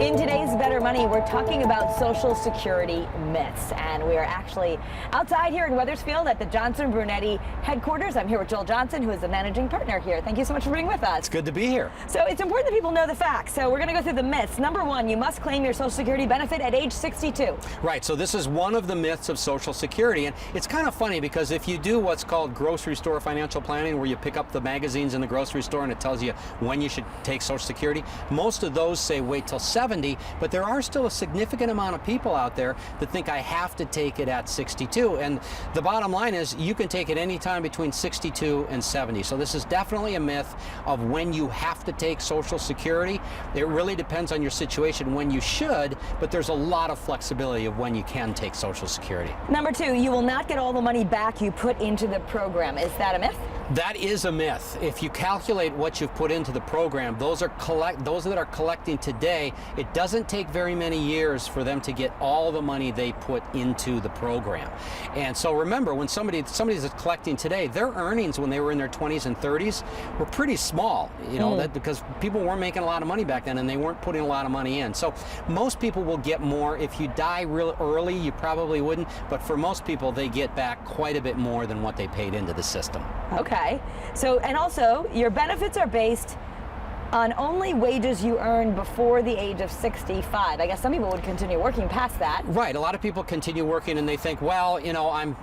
In today's Better Money, we're talking about Social Security myths, and we are actually outside here in Wethersfield at the Johnson Brunetti headquarters. I'm here with Joel Johnson, who is the managing partner here. Thank you so much for being with us. It's good to be here. So it's important that people know the facts. So we're going to go through the myths. Number one, you must claim your Social Security benefit at age 62. Right, so this is one of the myths of Social Security, and it's kind of funny because if you do what's called grocery store financial planning, where you pick up the magazines in the grocery store and it tells you when you should take Social Security, most of those say wait till 70, but there are still a significant amount of people out there that think I have to take it at 62, and the bottom line is you can take it anytime between 62 and 70. So this is definitely a myth of when you have to take Social Security. It really depends on your situation when you should, but there's a lot of flexibility of when you can take Social Security. Number two, you will not get all the money back you put into the program. Is that a myth? That is a myth. If you calculate what you've put into the program, those that are collecting today, it doesn't take very many years for them to get all the money they put into the program. And so remember, when somebody's collecting today, their earnings when they were in their 20s and 30s were pretty small, you know, that because people weren't making a lot of money back then and they weren't putting a lot of money in. So most people will get more. If you die real early, you probably wouldn't, but for most people, they get back quite a bit more than what they paid into the system. Okay. So, and also, your benefits are based on only wages you earn before the age of 65. I guess some people would continue working past that. Right. A lot of people continue working and they think, well, you know, I'm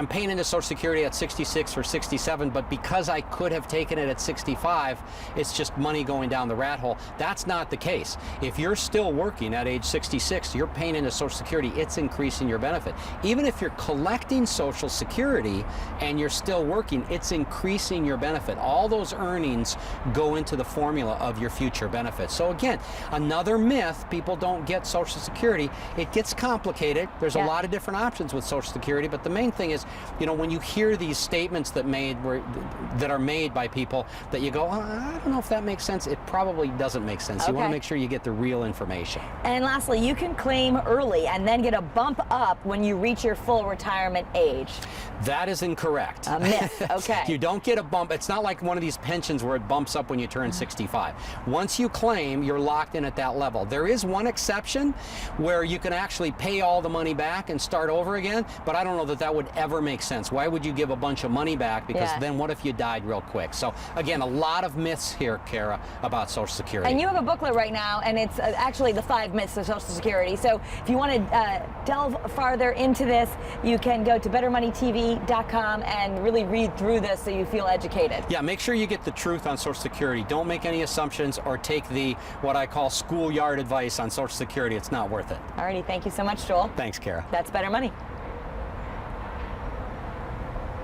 paying into Social Security at 66 or 67, but because I could have taken it at 65, it's just money going down the rat hole. That's not the case. If you're still working at age 66, you're paying into Social Security, it's increasing your benefit. Even if you're collecting Social Security and you're still working, it's increasing your benefit. All those earnings go into the formula of your future benefits. So again, another myth, people don't get Social Security. It gets complicated. There's a lot of different options with Social Security, but the main thing is, you know, when you hear these statements that are made by people that you go, oh, I don't know if that makes sense, it probably doesn't make sense. You want to make sure you get the real information. And lastly, you can claim early and then get a bump up when you reach your full retirement age. That is incorrect. A myth. Okay. You don't get a bump. It's not like one of these pensions where it bumps up when you turn 65. Once you claim, you're locked in at that level. There is one exception where you can actually pay all the money back and start over again, but I don't know that that would ever make sense. Why would you give a bunch of money back? Because then what if you died real quick? So again, a lot of myths here, Kara, about Social Security. And you have a booklet right now, and it's actually the 5 myths of Social Security. So if you want to delve farther into this, you can go to bettermoneytv.com and really read through this so you feel educated. Yeah, make sure you get the truth on Social Security. Don't make any assumptions or take the what I call schoolyard advice on Social Security. It's not worth it. Alrighty, thank you so much, Joel. Thanks, Kara. That's Better Money.